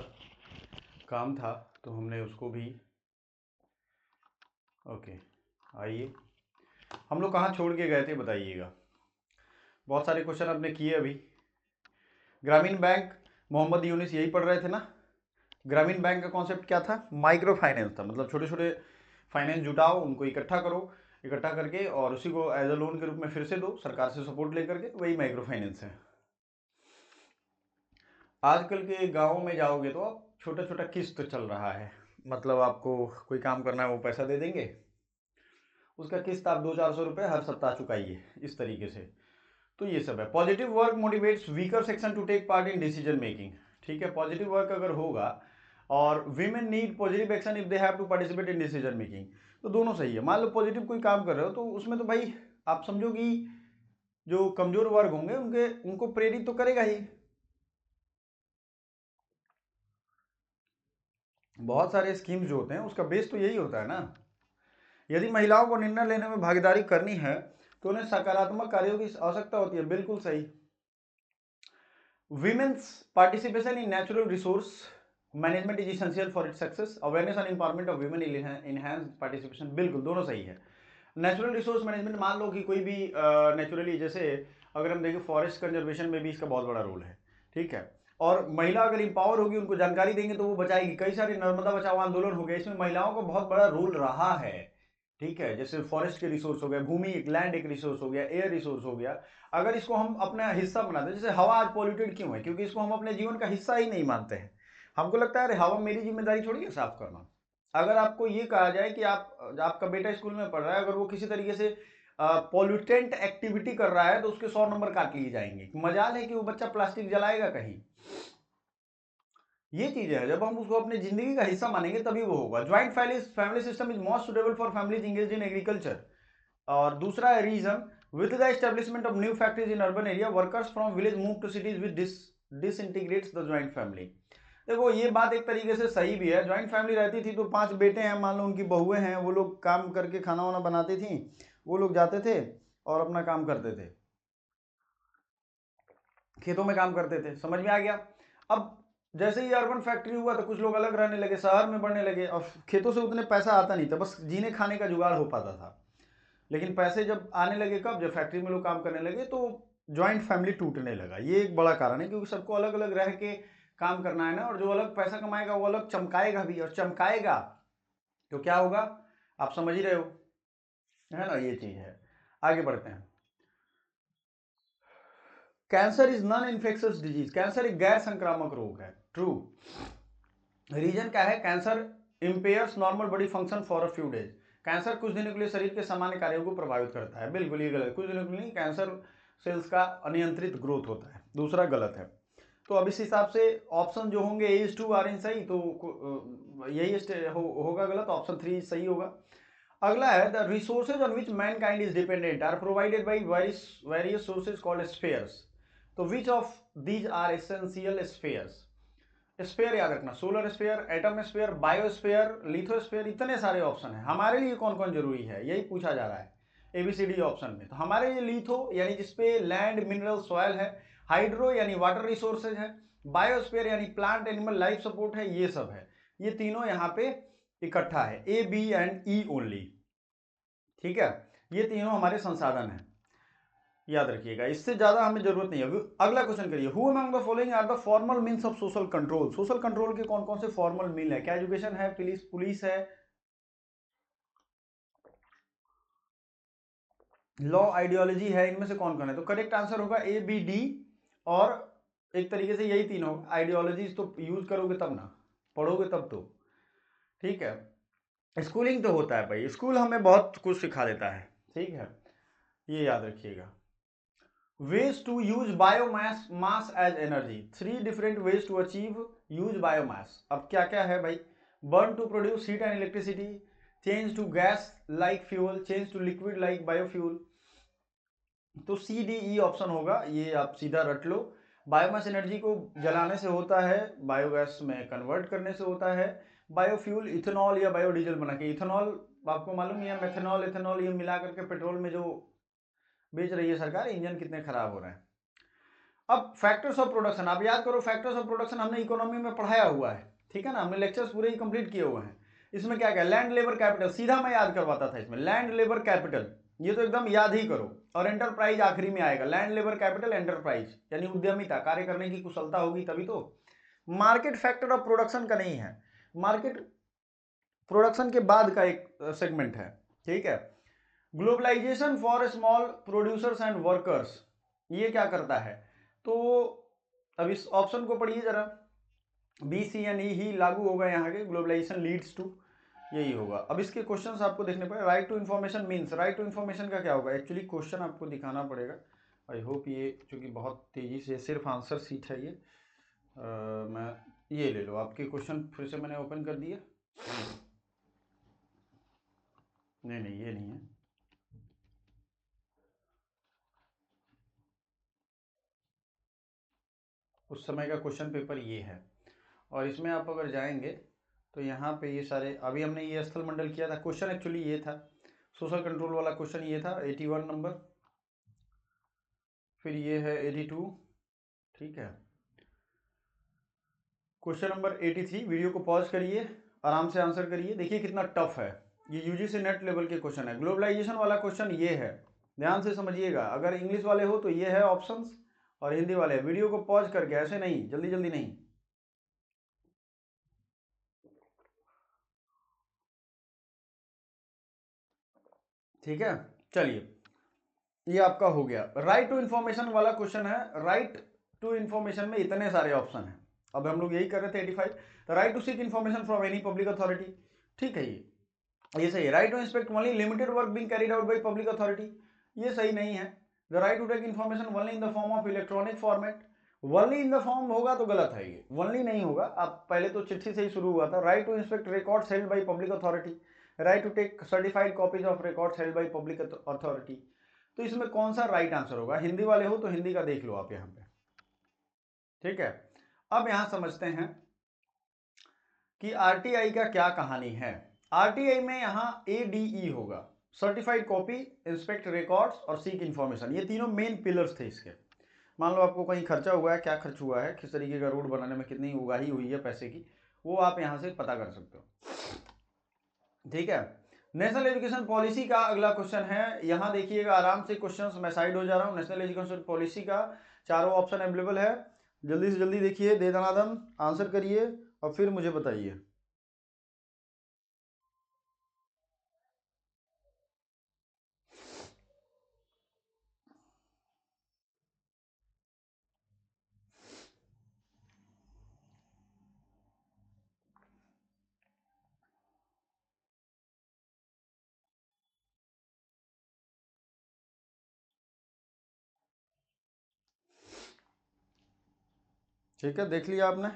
काम था तो हमने उसको भी, ओके, आइए हम लोग कहाँ छोड़ के गए थे बताइएगा। बहुत सारे क्वेश्चन आपने किए अभी। ग्रामीण बैंक, मोहम्मद यूनिस यही पढ़ रहे थे ना। ग्रामीण बैंक का कॉन्सेप्ट क्या था? माइक्रो फाइनेंस था, मतलब छोटे छोटे फाइनेंस जुटाओ, उनको इकट्ठा करो, इकट्ठा करके और उसी को एज अ लोन के रूप में फिर से दो, सरकार से सपोर्ट लेकर के, वही माइक्रो फाइनेंस है। आजकल के गाँव में जाओगे तो आप छोटा छोटा किस्त चल रहा है, मतलब आपको कोई काम करना है वो पैसा दे देंगे, उसका किस्त आप 200-400 रुपये हर सप्ताह चुकाइए, इस तरीके से। तो ये सब है। Positive work motivates weaker section to take part in decision making. ठीक है, पॉजिटिव वर्क अगर होगा और women need positive action if they have to participate in decision making, तो दोनों सही है। मान लो पॉजिटिव कोई काम कर रहे हो तो उसमें तो भाई आप समझो कि जो कमजोर वर्ग होंगे उनके उनको प्रेरित तो करेगा ही। बहुत सारे स्कीम्स जो होते हैं उसका बेस तो यही होता है ना। यदि महिलाओं को निर्णय लेने में भागीदारी करनी है तो उन्हें सकारात्मक कार्यों की आवश्यकता होती है। बिल्कुल सही। Women's participation in natural resource management is essential for its success. Awareness and empowerment of women enhance participation. बिल्कुल दोनों सही है। नेचुरल रिसोर्स मैनेजमेंट, मान लो कि कोई भी नेचुरली, जैसे अगर हम देखें फॉरेस्ट कंजर्वेशन में भी इसका बहुत बड़ा रोल है। ठीक है, और महिला अगर इंपावर होगी, उनको जानकारी देंगे तो वो बचाएगी। कई सारे नर्मदा बचाओ आंदोलन हो गए, इसमें महिलाओं का बहुत बड़ा रोल रहा है। ठीक है, जैसे फॉरेस्ट के रिसोर्स हो गया, भूमि एक लैंड एक रिसोर्स हो गया, एयर रिसोर्स हो गया। अगर इसको हम अपना हिस्सा बना दें, जैसे हवा आज पॉल्यूटेड क्यों है? क्योंकि इसको हम अपने जीवन का हिस्सा ही नहीं मानते हैं। हमको लगता है अरे हवा मेरी जिम्मेदारी थोड़ी है साफ करना। अगर आपको ये कहा जाए कि आपका बेटा स्कूल में पढ़ रहा है, अगर वो किसी तरीके से पॉल्यूटेंट एक्टिविटी कर रहा है तो उसके 100 नंबर काट लिए जाएंगे। मजाल है कि वो बच्चा प्लास्टिक जलाएगा कहीं। ये चीजें हैं, जब हम उसको अपनी जिंदगी का हिस्सा मानेंगे तभी वो होगा। Joint family system is most suitable for families engaged in agriculture. और दूसरा है reason, with the establishment of new factories in urban area, workers from village move to cities with disintegrates the joint family. देखो ये बात एक तरीके से सही भी है। ज्वाइंट फैमिली रहती थी तो 5 बेटे हैं, मान लो उनकी बहुएं हैं, वो लोग काम करके खाना वाना बनाती थी, वो लोग जाते थे और अपना काम करते थे, खेतों में काम करते थे। समझ में आ गया? अब जैसे ही अर्बन फैक्ट्री हुआ तो कुछ लोग अलग रहने लगे, शहर में बढ़ने लगे, और खेतों से उतने पैसा आता नहीं था, बस जीने खाने का जुगाड़ हो पाता था। लेकिन पैसे जब आने लगे, कब? जब फैक्ट्री में लोग काम करने लगे तो ज्वाइंट फैमिली टूटने लगा। ये एक बड़ा कारण है, क्योंकि सबको अलग अलग रह के काम करना है ना, और जो अलग पैसा कमाएगा वो अलग चमकाएगा भी, और चमकाएगा तो क्या होगा आप समझ ही रहे हो, है ना। ये चीज है। आगे बढ़ते हैं। Cancer is non infectious disease. Cancer एक गैर संक्रामक रोग है। ट्रू। रीजन क्या है? Cancer impairs normal body function for a few days. Cancer कुछ दिनों के लिए शरीर के सामान्य कार्यों को प्रभावित करता है। बिल्कुल ये गलत है। कुछ दिनों के लिए नहीं, कैंसर सेल्स का अनियंत्रित ग्रोथ होता है। दूसरा गलत है। तो अब इस हिसाब से ऑप्शन जो होंगे A:2 आर इन सही, तो यही होगा गलत। ऑप्शन 3 सही होगा। अगला है the resources on which mankind is dependent are provided by various sources called spheres. तो which of these are essential spheres? Sphere याद रखना, solar sphere, atom sphere, biosphere, lithosphere, इतने सारे ऑप्शन है। हमारे लिए कौन कौन जरूरी है यही पूछा जा रहा है ABCD ऑप्शन में। तो हमारे लिए लिथो यानी जिसपे लैंड मिनरल सॉयल है, हाइड्रो यानी वाटर रिसोर्सेज है, बायोस्फीयर यानी प्लांट एनिमल लाइफ सपोर्ट है, ये सब है। ये तीनों यहाँ पे इकट्ठा है, A, B and E only. ठीक है, ये तीनों हमारे संसाधन है, याद रखिएगा। इससे ज्यादा हमें जरूरत नहीं है। अगला क्वेश्चन करिए, who among the following are the formal means of social control. Social control के कौन कौन से फॉर्मल मीन है? क्या एजुकेशन है, पुलिस है, लॉ, आइडियोलॉजी है, इनमें से कौन कौन है? तो करेक्ट आंसर होगा A, B, D। और एक तरीके से यही तीन होगा। आइडियोलॉजी तो यूज करोगे तब ना, पढ़ोगे तब तो। ठीक है, स्कूलिंग तो होता है भाई, स्कूल हमें बहुत कुछ सिखा देता है। ठीक है, ये याद रखिएगा। ways to use biomass mass as energy, 3 different ways to achieve use biomass। अब क्या क्या है भाई? burn to produce heat and electricity, change to gas like fuel, change to liquid like biofuel। तो CDE ऑप्शन होगा, ये आप सीधा रट लो। बायोमास एनर्जी को जलाने से होता है, बायोगैस में कन्वर्ट करने से होता है। बायोफ्यूल इथेनॉल या बायोडीजल बना के, इथेनॉल आपको मालूम है, मेथेनॉल इथेनॉल ये मिला करके पेट्रोल में जो बेच रही है सरकार, इंजन कितने खराब हो रहे हैं। अब फैक्टर्स ऑफ प्रोडक्शन, आप याद करो फैक्टर्स ऑफ प्रोडक्शन हमने इकोनॉमी में पढ़ाया हुआ है, ठीक है ना, हमने लेक्चर्स पूरे ही कंप्लीट किए हुए हैं। इसमें क्या क्या, लैंड लेबर कैपिटल, सीधा मैं याद करवाता था इसमें, लैंड लेबर कैपिटल, ये तो एकदम याद ही करो, और एंटरप्राइज आखिरी में आएगा, लैंड लेबर कैपिटल एंटरप्राइज, यानी उद्यमिता, कार्य करने की कुशलता होगी तभी तो। मार्केट फैक्टर ऑफ प्रोडक्शन का नहीं है, मार्केट प्रोडक्शन के बाद का एक सेगमेंट है, ठीक है। Globalisation for small producers and workers, ये क्या करता है, तो अब इस ऑप्शन को पढ़िए जरा, बी सी एन ई ही लागू होगा यहाँ के, ग्लोबलाइजेशन लीड्स टू, यही होगा। अब इसके क्वेश्चंस आपको देखने पड़े, right to information means, right to information का क्या होगा, एक्चुअली क्वेश्चन आपको दिखाना पड़ेगा। आई होप ये चूंकि बहुत तेजी से सिर्फ आंसर सीट है ये, मैं ये ले लो, आपके क्वेश्चन फिर से मैंने ओपन कर दिया, नहीं नहीं ये नहीं है, उस समय का क्वेश्चन पेपर ये है, और इसमें आप अगर जाएंगे तो यहाँ पे ये सारे, अभी हमने ये स्थल मंडल किया था, क्वेश्चन एक्चुअली ये था, सोशल कंट्रोल वाला क्वेश्चन ये था 81 नंबर, फिर ये है 82, ठीक है, क्वेश्चन नंबर 83, वीडियो को पॉज करिए, आराम से आंसर करिए, देखिए कितना टफ है ये, यूजीसी नेट लेवल के क्वेश्चन है। ग्लोबलाइजेशन वाला क्वेश्चन ये है, ध्यान से समझिएगा, अगर इंग्लिश वाले हो तो ये है ऑप्शंस, और हिंदी वाले वीडियो को पॉज करके, ऐसे नहीं जल्दी जल्दी नहीं, ठीक है। चलिए ये आपका हो गया, राइट टू इन्फॉर्मेशन वाला क्वेश्चन है, राइट टू इन्फॉर्मेशन में इतने सारे ऑप्शन हैं, अब हम लोग यही कर रहे थे 85, right to seek information from any public authority, ठीक है, ये सही है। Right to inspect only limited work being carried out by public authority, ये सही नहीं है। The right to take information only in the form of electronic format, only in the form होगा तो गलत है, ये ओनली नहीं होगा, आप पहले तो चिट्ठी से ही शुरू हुआ था। Right to inspect records held by public authority, right to take certified copies of records held by public authority, तो इसमें कौन सा राइट आंसर होगा, हिंदी वाले हो तो हिंदी का देख लो आप यहाँ पे, ठीक है। अब यहां समझते हैं कि आरटीआई का क्या कहानी है। आरटीआई में यहां एडीई होगा, सर्टिफाइड कॉपी, इंस्पेक्ट रिकॉर्ड्स और सीक इन्फॉर्मेशन, ये तीनों मेन पिलर्स थे इसके। मान लो आपको कहीं खर्चा हुआ है, क्या खर्च हुआ है, किस तरीके का रोड बनाने में कितनी उगाही हुई है पैसे की, वो आप यहां से पता कर सकते हो, ठीक है। नेशनल एजुकेशन पॉलिसी का अगला क्वेश्चन है, यहां देखिएगा आराम से क्वेश्चंस, मैं साइड हो जा रहा हूं। नेशनल एजुकेशन पॉलिसी का चारों ऑप्शन अवेलेबल है, जल्दी से जल्दी देखिए, दे दनादन आंसर करिए और फिर मुझे बताइए। ठीक है, देख लिया आपने,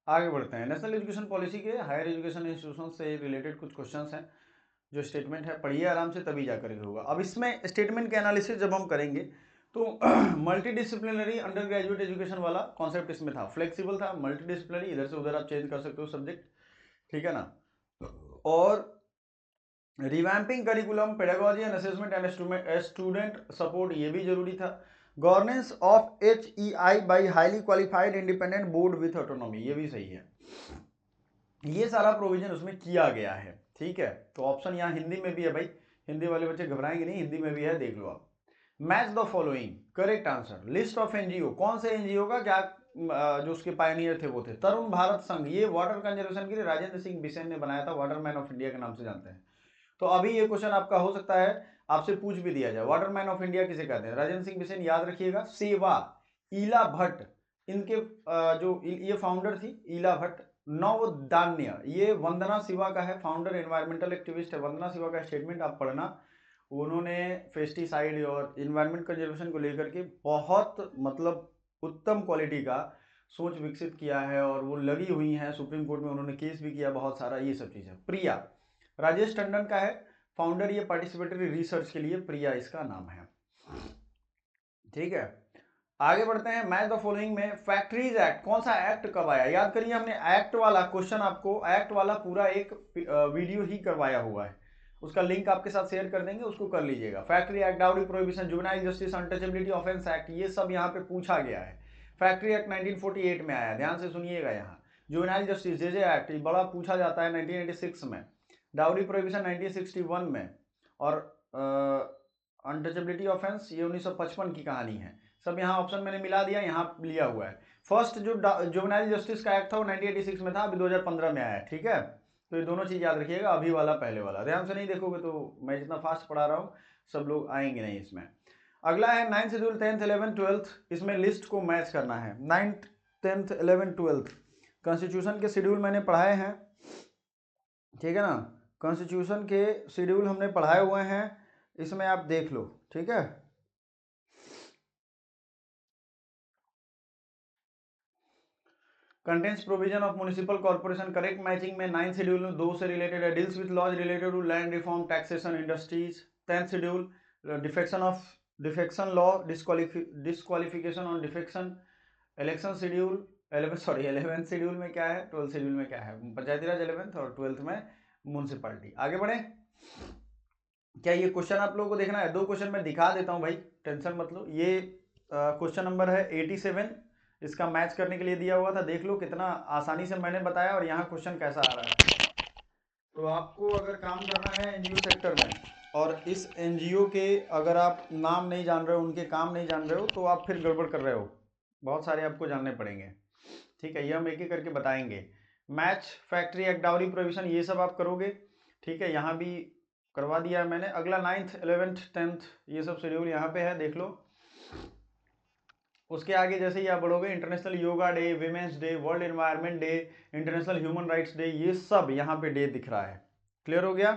आगे बढ़ते हैं। नेशनल एजुकेशन पॉलिसी के हायर एजुकेशन इंस्टीट्यूशन से रिलेटेड कुछ क्वेश्चंस हैं, जो स्टेटमेंट है पढ़िए आराम से, तभी जाकर के होगा। अब इसमें स्टेटमेंट के एनालिसिस जब हम करेंगे तो multi disciplinary under graduate education वाला कॉन्सेप्ट इसमें था, फ्लेक्सिबल था, मल्टी डिसिप्लिनरी, इधर से उधर आप चेंज कर सकते हो सब्जेक्ट, ठीक है ना, और revamping curriculum, pedagogy and assessment and student support, ये भी जरूरी था। Governance of HEI by highly qualified independent board with autonomy, ये भी सही है, ये सारा प्रोविजन उसमें किया गया है, ठीक है। तो ऑप्शन यहाँ हिंदी में भी है भाई, हिंदी वाले बच्चे घबराएंगे नहीं, हिंदी में भी है, देख लो आप। Match the following, correct answer. List of NGO, कौन से एनजीओ का क्या, जो उसके पायनियर थे वो थे, तरुण भारत संघ, ये वाटर कंजर्वेशन के लिए राजेंद्र सिंह बिसेन ने बनाया था, वाटरमैन ऑफ इंडिया के नाम से जानते हैं। तो अभी ये क्वेश्चन आपका हो सकता है, आपसे पूछ भी दिया जाए, वाटरमैन ऑफ इंडिया किसे कहते हैं, राजेंद्र सिंह बिसेन, याद रखिएगा। सेवा, ईला भट्ट, इनके जो ये फाउंडर थी ईला भट्ट। नवदान्य, ये वंदना शिवा का है, फाउंडर एनवायरमेंटल एक्टिविस्ट है, वंदना शिवा का स्टेटमेंट आप पढ़ना, उन्होंने पेस्टिसाइड और इन्वायरमेंट कंजर्वेशन को लेकर के बहुत मतलब उत्तम क्वालिटी का सोच विकसित किया है, और वो लगी हुई हैं सुप्रीम कोर्ट में, उन्होंने केस भी किया बहुत सारा, ये सब चीज़ें। प्रिया, राजेश टंडन का है, फाउंडर ये पार्टिसिपेटरी रिसर्च के लिए, प्रिया इसका नाम है, ठीक है। आगे बढ़ते हैं, मैच द फॉलोइंग में फैक्ट्रीज एक्ट, कौन सा एक्ट कब आया, याद करिए, हमने एक्ट वाला क्वेश्चन आपको, एक्ट वाला पूरा एक वीडियो ही करवाया हुआ है, उसका लिंक आपके साथ शेयर कर देंगे, उसको कर लीजिएगा। Factory act, dowry prohibition, juvenile justice, untouchability offence act, ये सब यहाँ पे पूछा गया है। फैक्ट्री एक्ट 1948 में आया, ध्यान से सुनिएगा। यहाँ जुवेनाइल जस्टिस जेजे एक्ट बड़ा पूछा जाता है 1986 में, डाउरी प्रोहिबिशन 1961 में, और अनटचेबिलिटी ऑफेंस ये 1955 की कहानी है। सब यहाँ ऑप्शन मैंने मिला दिया, यहाँ लिया हुआ है। फर्स्ट जो जुवेनाइल जस्टिस का एक्ट था वो 1986 में था, अभी 2015 में आया है, ठीक है। तो ये दोनों चीज़ याद रखिएगा, अभी वाला पहले वाला। ध्यान से नहीं देखोगे तो मैं जितना फास्ट पढ़ा रहा हूँ सब लोग आएंगे नहीं इसमें। अगला है 9th schedule 10th 11th 12th, इसमें लिस्ट को मैच करना है। 9th 10th 11th 12th constitution के शेड्यूल मैंने पढ़ाए हैं, ठीक है ना। कॉन्स्टिट्यूशन के शेड्यूल हमने पढ़ाए हुए हैं, इसमें आप देख लो, ठीक है। Contains provision of municipal corporation, correct matching में 9th शेड्यूल में 2 से रिलेटेड है। Deals with laws related to land reform, taxation, industries. 10th schedule defection law, disqualification on defection. Election schedule 11th schedule में क्या है, 12th शेड्यूल में क्या है, पंचायती राज 11th और 12th में म्युनिसिपैलिटी। आगे बढ़े, क्या ये क्वेश्चन आप लोगों को देखना है? 2 क्वेश्चन मैं दिखा देता हूं भाई, टेंशन मत लो। ये क्वेश्चन नंबर है 87, इसका मैच करने के लिए दिया हुआ था, देख लो कितना आसानी से मैंने बताया और यहाँ क्वेश्चन कैसा आ रहा है। तो आपको अगर काम करना है एनजीओ सेक्टर में, और इस एनजीओ के अगर आप नाम नहीं जान रहे हो, उनके काम नहीं जान रहे हो, तो आप फिर गड़बड़ कर रहे हो। बहुत सारे आपको जानने पड़ेंगे, ठीक है। ये हम एक एक करके बताएंगे। Match, factory act, dowry prohibition, ये सब आप करोगे, ठीक है। यहाँ भी करवा दिया है मैंने। अगला 9th 11th 10th ये सब शेड्यूल यहाँ पे है, देख लो। उसके आगे जैसे ही आप बढ़ोगे, international yoga day, women's day, world environment day, international human rights day, ये सब यहाँ पे डे दिख रहा है। क्लियर हो गया?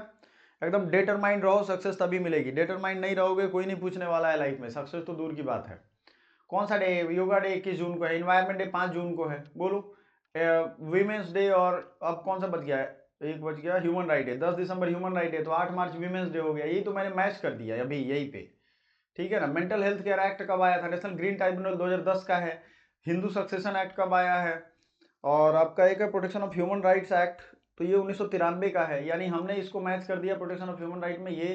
एकदम डिटरमाइंड रहो, सक्सेस तभी मिलेगी। डिटरमाइंड नहीं रहोगे कोई नहीं पूछने वाला है लाइफ में, सक्सेस तो दूर की बात है। कौन सा डे? योगा डे 21 जून को है, इन्वायरमेंट डे 5 जून को है, बोलो। वीमेंस डे, और अब कौन सा बच गया है, एक बच गया, ह्यूमन राइट डे, 10 दिसंबर ह्यूमन राइट डे, तो 8 मार्च वीमेंस डे हो गया। यही तो मैंने मैच कर दिया अभी यहीं पे, ठीक है ना। मेंटल हेल्थ केयर एक्ट कब आया था? नेशनल ग्रीन ट्राइब्यूनल 2010 का है। हिंदू सक्सेशन एक्ट कब आया है? और आपका एक है protection of human rights act, तो ये 1993 का है, यानी हमने इसको मैच कर दिया प्रोटेक्शन ऑफ ह्यूमन राइट में। ये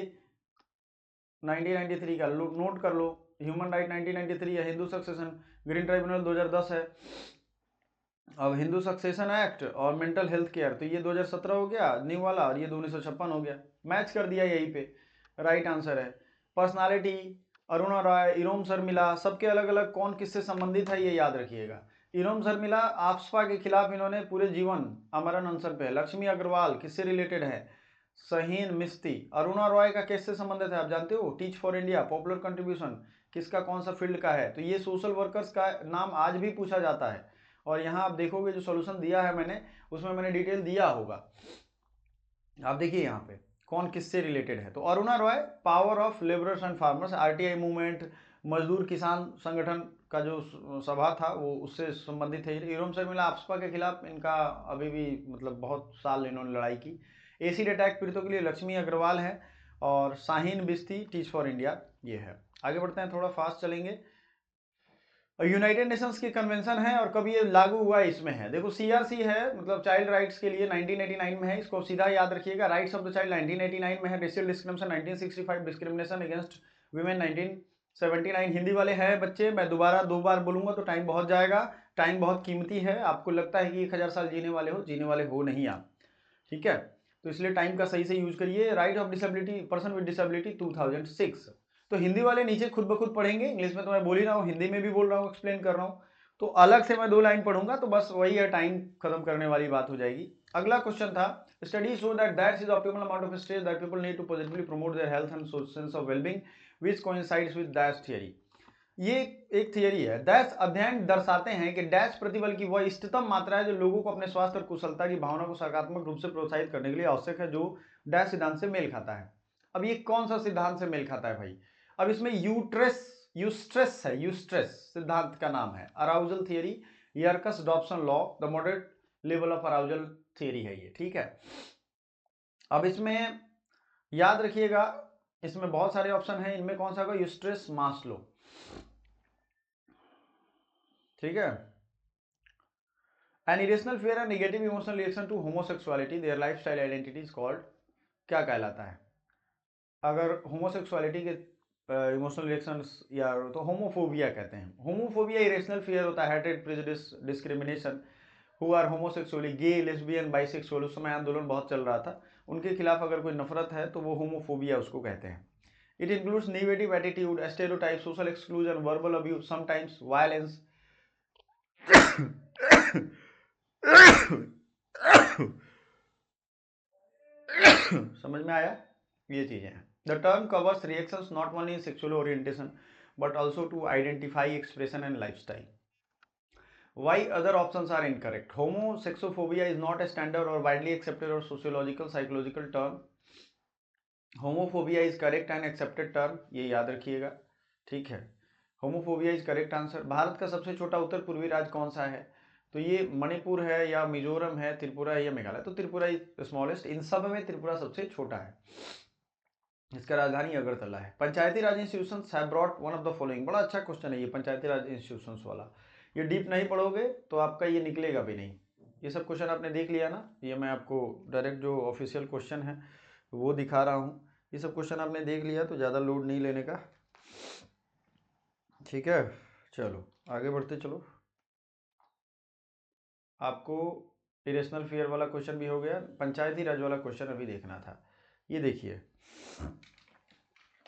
1993 का नोट कर लो, ह्यूमन राइट 1993 है, हिंदू सक्सेशन ग्रीन ट्राइब्यूनल 2010 है। अब हिंदू सक्सेशन एक्ट और मेंटल हेल्थ केयर, तो ये 2017 हो गया न्यू वाला, और ये 1956 हो गया। मैच कर दिया यहीं पे, राइट आंसर है। पर्सनालिटी, अरुणा रॉय, इरोम शर्मिला, सबके अलग अलग कौन किससे संबंधित है ये याद रखिएगा। इरोम शर्मिला आफ्सपा के खिलाफ इन्होंने पूरे जीवन आमरण अनशन पे है। लक्ष्मी अग्रवाल किससे रिलेटेड है? शहीन मिस्ती। अरुणा रॉय का किससे संबंधित है आप जानते हो? Teach for India, popular contribution, किसका कौन सा फील्ड का है? तो ये सोशल वर्कर्स का नाम आज भी पूछा जाता है, और यहाँ आप देखोगे जो सॉल्यूशन दिया है मैंने, उसमें मैंने डिटेल दिया होगा। आप देखिए यहाँ पे कौन किससे रिलेटेड है। तो Aruna Roy power of labourers and farmers, RTI movement, मजदूर किसान संगठन का जो सभा था वो उससे संबंधित है। इरोम शर्मिला आफ्सपा के खिलाफ इनका अभी भी मतलब बहुत साल इन्होंने लड़ाई की। एसिड अटैक पीड़ितों के लिए लक्ष्मी अग्रवाल है, और शाहीन बिस्ती टीच फॉर इंडिया ये है। आगे बढ़ते हैं, थोड़ा फास्ट चलेंगे। यूनाइटेड नेशंस की कन्वेंशन है, और कब ये लागू हुआ इसमें है, देखो सीआरसी है, मतलब चाइल्ड राइट्स के लिए 1989 में है, इसको सीधा याद रखिएगा। राइट्स ऑफ द चाइल्ड 1989 में है, racial discrimination 1965, discrimination against women 1979। Hindi वाले हैं बच्चे, मैं दोबारा 2 बार बोलूंगा तो टाइम बहुत जाएगा, टाइम बहुत कीमती है। आपको लगता है कि 1000 साल जीने वाले हो नहीं आप, ठीक है। तो इसलिए टाइम का सही से यूज करिए। Right of disability, person with disability 2006। तो हिंदी वाले नीचे खुद ब खुद पढ़ेंगे, इंग्लिश में तो मैं बोल ही रहा हूँ, हिंदी में भी बोल रहा हूँ, एक्सप्लेन कर रहा हूँ, तो अलग से मैं 2 लाइन पढ़ूंगा तो बस वही है, टाइम खत्म करने वाली बात हो जाएगी। अगला क्वेश्चन था, study show that that's is optimal amount of stress that people need to positively promote their health and sense of wellbeing which coincides with that's theory. ये एक थियरी है। डैश अध्ययन दर्शाते हैं कि डैश प्रतिबल की वह इष्टतम मात्रा है जो लोगों को अपने स्वास्थ्य और कुशलता की भावना को सकारात्मक रूप से प्रोत्साहित करने के लिए आवश्यक है, जो डैश सिद्धांत से मेल खाता है। अब ये कौन सा सिद्धांत से मेल खाता है भाई? अब इसमें यूस्ट्रेस है, यूस्ट्रेस सिद्धांत का नाम है। Arousal theory, Yerkes Dodson law, the moderate level of arousal theory है ये, ठीक है। अब इसमें याद रखिएगा, इसमें बहुत सारे ऑप्शन हैं, इनमें कौन सा होगा? यूस्ट्रेस मास्लो, ठीक है। An irrational fear and negative emotional reaction to homosexuality their lifestyle identity is called, क्या कहलाता है? अगर होमोसेक्सुअलिटी के इमोशनल रिएक्शंस या तो होमोफोबिया कहते हैं। होमोफोबिया इरेशनल फियर होता है, hatred, prejudice, discrimination. Who are homosexually, gay, lesbian, bisexual, उस समय आंदोलन बहुत चल रहा था, उनके खिलाफ अगर कोई नफरत है तो वो होमोफोबिया उसको कहते हैं। It includes negative attitude, stereotype, social exclusion, verbal abuse, sometimes violence. समझ में आया? ये चीजें हैं। The term covers reactions not only in sexual orientation but also to identify expression and lifestyle. Why other options are incorrect? Homosexophobia is not a standard or widely accepted or sociological psychological term. Homophobia is correct and accepted term, ये याद रखिएगा, ठीक है। Homophobia is correct answer. Bharat का सबसे छोटा उत्तर पूर्वी राज्य कौन सा है? तो ये मणिपुर है या मिजोरम है, त्रिपुरा है या मेघालय? तो त्रिपुरा इज स्मॉलेस्ट, इन सब में त्रिपुरा सबसे छोटा है। इसका राजधानी अगरतला है। पंचायती राज institutions have brought one of the following. बड़ा अच्छा क्वेश्चन है ये पंचायती राज इंस्टीट्यूशंस वाला। ये डीप नहीं पढ़ोगे तो आपका ये निकलेगा भी नहीं। ये सब क्वेश्चन आपने देख लिया ना, ये मैं आपको डायरेक्ट जो ऑफिशियल क्वेश्चन है वो दिखा रहा हूँ। ये सब क्वेश्चन आपने देख लिया तो ज़्यादा लोड नहीं लेने का, ठीक है। चलो आगे बढ़ते चलो। आपको इरेशनल फियर वाला क्वेश्चन भी हो गया, पंचायती राज वाला क्वेश्चन अभी देखना था। ये देखिए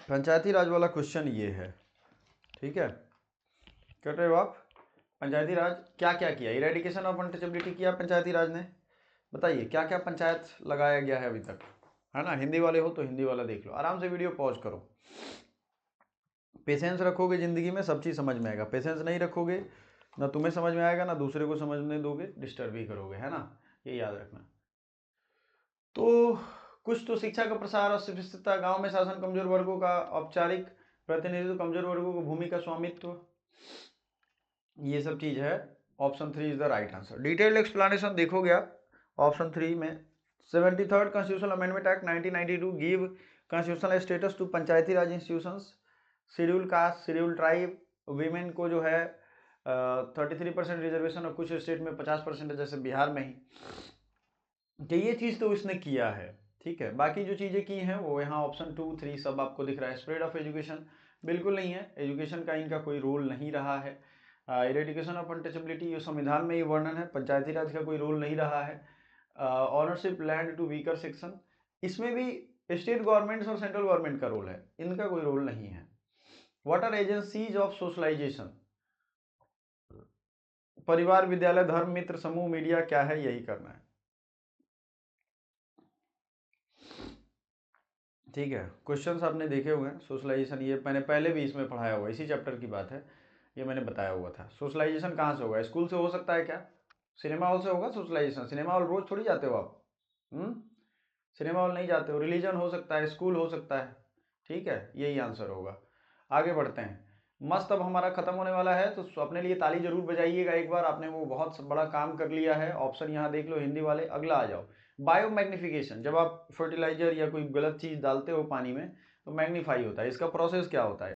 पंचायती राज वाला क्वेश्चन ये है, ठीक है। कर रहे हो आप? पंचायती राज क्या क्या किया? इरेडिकेशन ऑफ अनटचेबिलिटी किया पंचायती राज ने। बताइए क्या क्या पंचायत लगाया गया है अभी तक, है ना। हिंदी वाले हो तो हिंदी वाला देख लो, आराम से वीडियो पॉज करो। पेशेंस रखोगे जिंदगी में सब चीज़ समझ में आएगा। पेशेंस नहीं रखोगे ना तुम्हें समझ में आएगा ना दूसरे को समझने दोगे, डिस्टर्ब ही करोगे, है ना। ये याद रखना। तो कुछ तो शिक्षा का प्रसार और शिक्षितता, गांव में शासन, कमजोर वर्गों का औपचारिक प्रतिनिधित्व, कमजोर वर्गों को भूमि का स्वामित्व, ये सब चीज है। Option 3 is the right answer. Detailed explanation देखोगे आप ऑप्शन 3 में। 73rd constitutional amendment act 1992 give constitutional status to panchayati Raj institutions. Schedule caste, schedule tribe, women को जो है 33% रिजर्वेशन और कुछ स्टेट में 50% है, जैसे बिहार में ही। तो ये चीज़ तो इसने किया है, ठीक है। बाकी जो चीज़ें की हैं वो यहाँ ऑप्शन 2, 3 सब आपको दिख रहा है। स्प्रेड ऑफ एजुकेशन बिल्कुल नहीं है, एजुकेशन का इनका कोई रोल नहीं रहा है। इरेडिकेशन ऑफ अनटचेबिलिटी ये संविधान में ही वर्णन है, पंचायती राज का कोई रोल नहीं रहा है। Ownership land to weaker section, इसमें भी स्टेट गवर्नमेंट्स और सेंट्रल गवर्नमेंट का रोल है, इनका कोई रोल नहीं है। What are agencies of socialisation? परिवार, विद्यालय, धर्म, मित्र, समूह, मीडिया, क्या है? यही करना है, ठीक है। क्वेश्चंस आपने देखे हुए हैं। सोशलाइजेशन ये मैंने पहले भी इसमें पढ़ाया हुआ, इसी चैप्टर की बात है, ये मैंने बताया हुआ था। सोशलाइजेशन कहाँ से होगा? स्कूल से हो सकता है क्या? सिनेमा हॉल से होगा सोशलाइजेशन? सिनेमा हॉल रोज थोड़ी जाते हो आप, सिनेमा हॉल नहीं जाते हो। रिलीजन हो सकता है, स्कूल हो सकता है, ठीक है। यही आंसर होगा। आगे बढ़ते हैं। मस्त अब हमारा खत्म होने वाला है, तो अपने लिए ताली जरूर बजाइएगा एक बार, आपने वो बहुत बड़ा काम कर लिया है। ऑप्शन यहाँ देख लो हिंदी वाले। अगला आ जाओ, बायो मैग्निफिकेशन। जब आप फर्टिलाइजर या कोई गलत चीज़ डालते हो पानी में तो मैग्नीफाई होता है, इसका प्रोसेस क्या होता है?